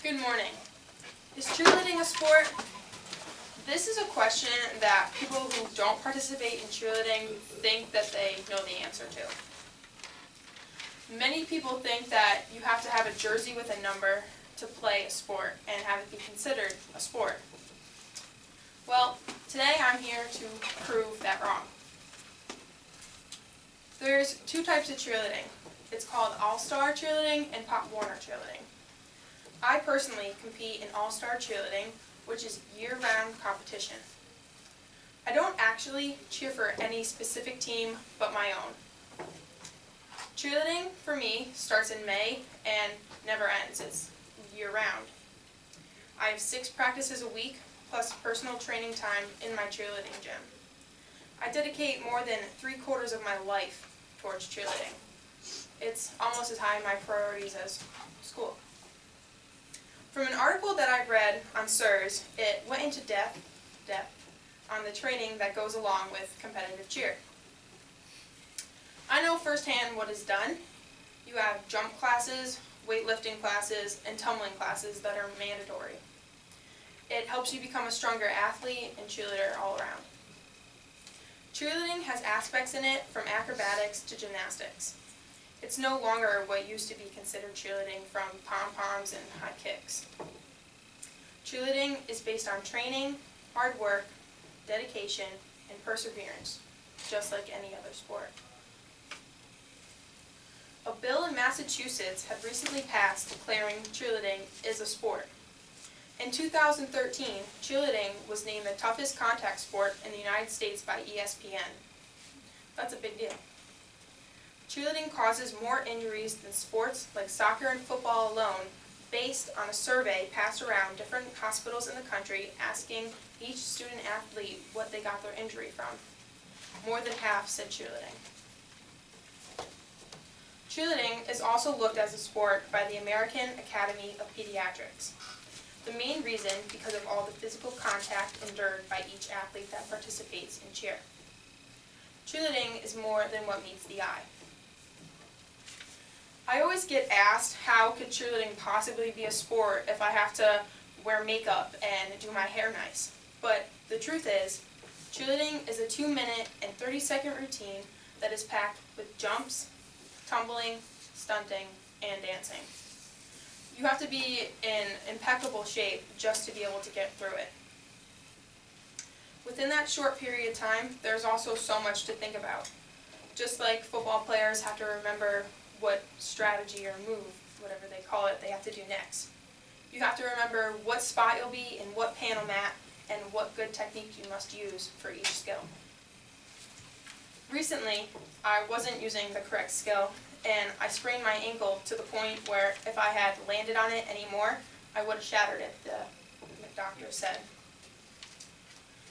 Good morning. Is cheerleading a sport? This is a question that people who don't participate in cheerleading think that they know the answer to. Many people think that you have to have a jersey with a number to play a sport and have it be considered a sport. Well, today I'm here to prove that wrong. There's two types of cheerleading. It's called All-Star cheerleading and Pop Warner cheerleading. I personally compete in All-Star cheerleading, which is year-round competition. I don't actually cheer for any specific team but my own. Cheerleading, for me, starts in May and never ends. It's year-round. I have 6 practices a week, plus personal training time in my cheerleading gym. I dedicate more than 3/4 of my life towards cheerleading. It's almost as high in my priorities as school. From an article that I read on SIRS, it went into depth on the training that goes along with competitive cheer. I know firsthand what is done. You have jump classes, weightlifting classes, and tumbling classes that are mandatory. It helps you become a stronger athlete and cheerleader all around. Cheerleading has aspects in it from acrobatics to gymnastics. It's no longer what used to be considered cheerleading from pom-poms and high kicks. Cheerleading is based on training, hard work, dedication, and perseverance, just like any other sport. A bill in Massachusetts had recently passed declaring cheerleading is a sport. In 2013, cheerleading was named the toughest contact sport in the United States by ESPN. That's a big deal. Cheerleading causes more injuries than sports like soccer and football alone, based on a survey passed around different hospitals in the country asking each student athlete what they got their injury from. More than half said cheerleading. Cheerleading is also looked as a sport by the American Academy of Pediatrics. The main reason because of all the physical contact endured by each athlete that participates in cheer. Cheerleading is more than what meets the eye. I always get asked, how could cheerleading possibly be a sport if I have to wear makeup and do my hair nice? But the truth is, cheerleading is a 2-minute and 30-second routine that is packed with jumps, tumbling, stunting, and dancing. You have to be in impeccable shape just to be able to get through it. Within that short period of time, there's also so much to think about. Just like football players have to remember what strategy or move, whatever they call it, they have to do next. You have to remember what spot you'll be in what panel mat and what good technique you must use for each skill. Recently, I wasn't using the correct skill and I sprained my ankle to the point where if I had landed on it anymore, I would have shattered it, the doctor said.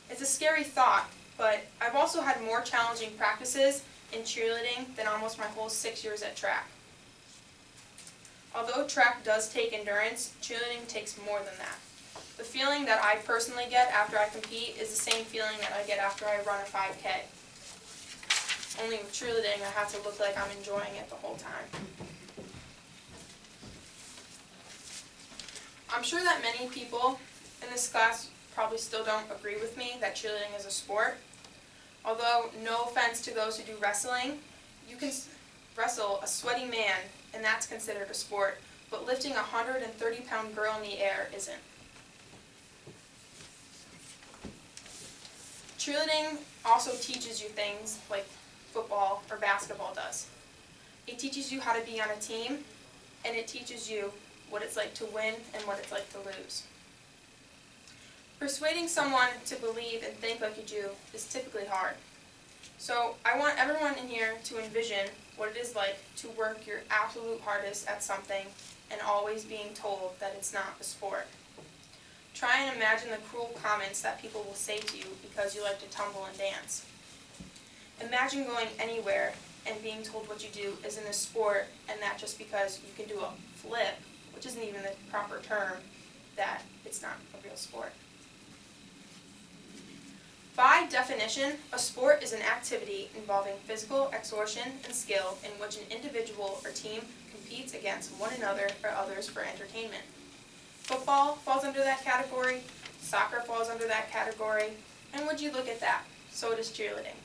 It's a scary thought, but I've also had more challenging practices in cheerleading than almost my whole 6 years at track. Although track does take endurance, cheerleading takes more than that. The feeling that I personally get after I compete is the same feeling that I get after I run a 5K. Only with cheerleading, I have to look like I'm enjoying it the whole time. I'm sure that many people in this class probably still don't agree with me that cheerleading is a sport. Although, no offense to those who do wrestling, you can wrestle a sweaty man and that's considered a sport, but lifting a 130-pound girl in the air isn't. Cheerleading also teaches you things like football or basketball does. It teaches you how to be on a team, and it teaches you what it's like to win and what it's like to lose. Persuading someone to believe and think like you do is typically hard. So I want everyone in here to envision what it is like to work your absolute hardest at something and always being told that it's not a sport. Try and imagine the cruel comments that people will say to you because you like to tumble and dance. Imagine going anywhere and being told what you do isn't a sport, and that just because you can do a flip, which isn't even the proper term, that it's not a real sport. By definition, a sport is an activity involving physical exertion and skill in which an individual or team competes against one another or others for entertainment. Football falls under that category, soccer falls under that category, and would you look at that, so does cheerleading.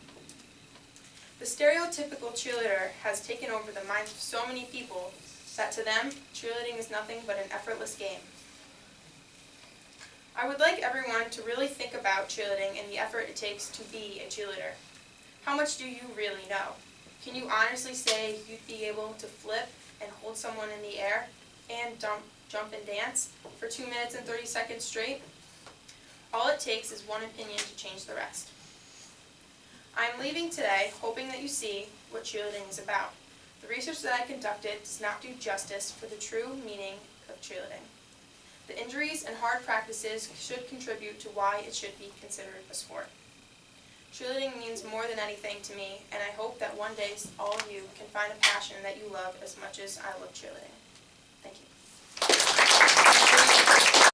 The stereotypical cheerleader has taken over the minds of so many people that to them, cheerleading is nothing but an effortless game. I would like everyone to really think about cheerleading and the effort it takes to be a cheerleader. How much do you really know? Can you honestly say you'd be able to flip and hold someone in the air and jump and dance for 2 minutes and 30 seconds straight? All it takes is one opinion to change the rest. I'm leaving today hoping that you see what cheerleading is about. The research that I conducted does not do justice for the true meaning of cheerleading. The injuries and hard practices should contribute to why it should be considered a sport. Cheerleading means more than anything to me, and I hope that one day all of you can find a passion that you love as much as I love cheerleading.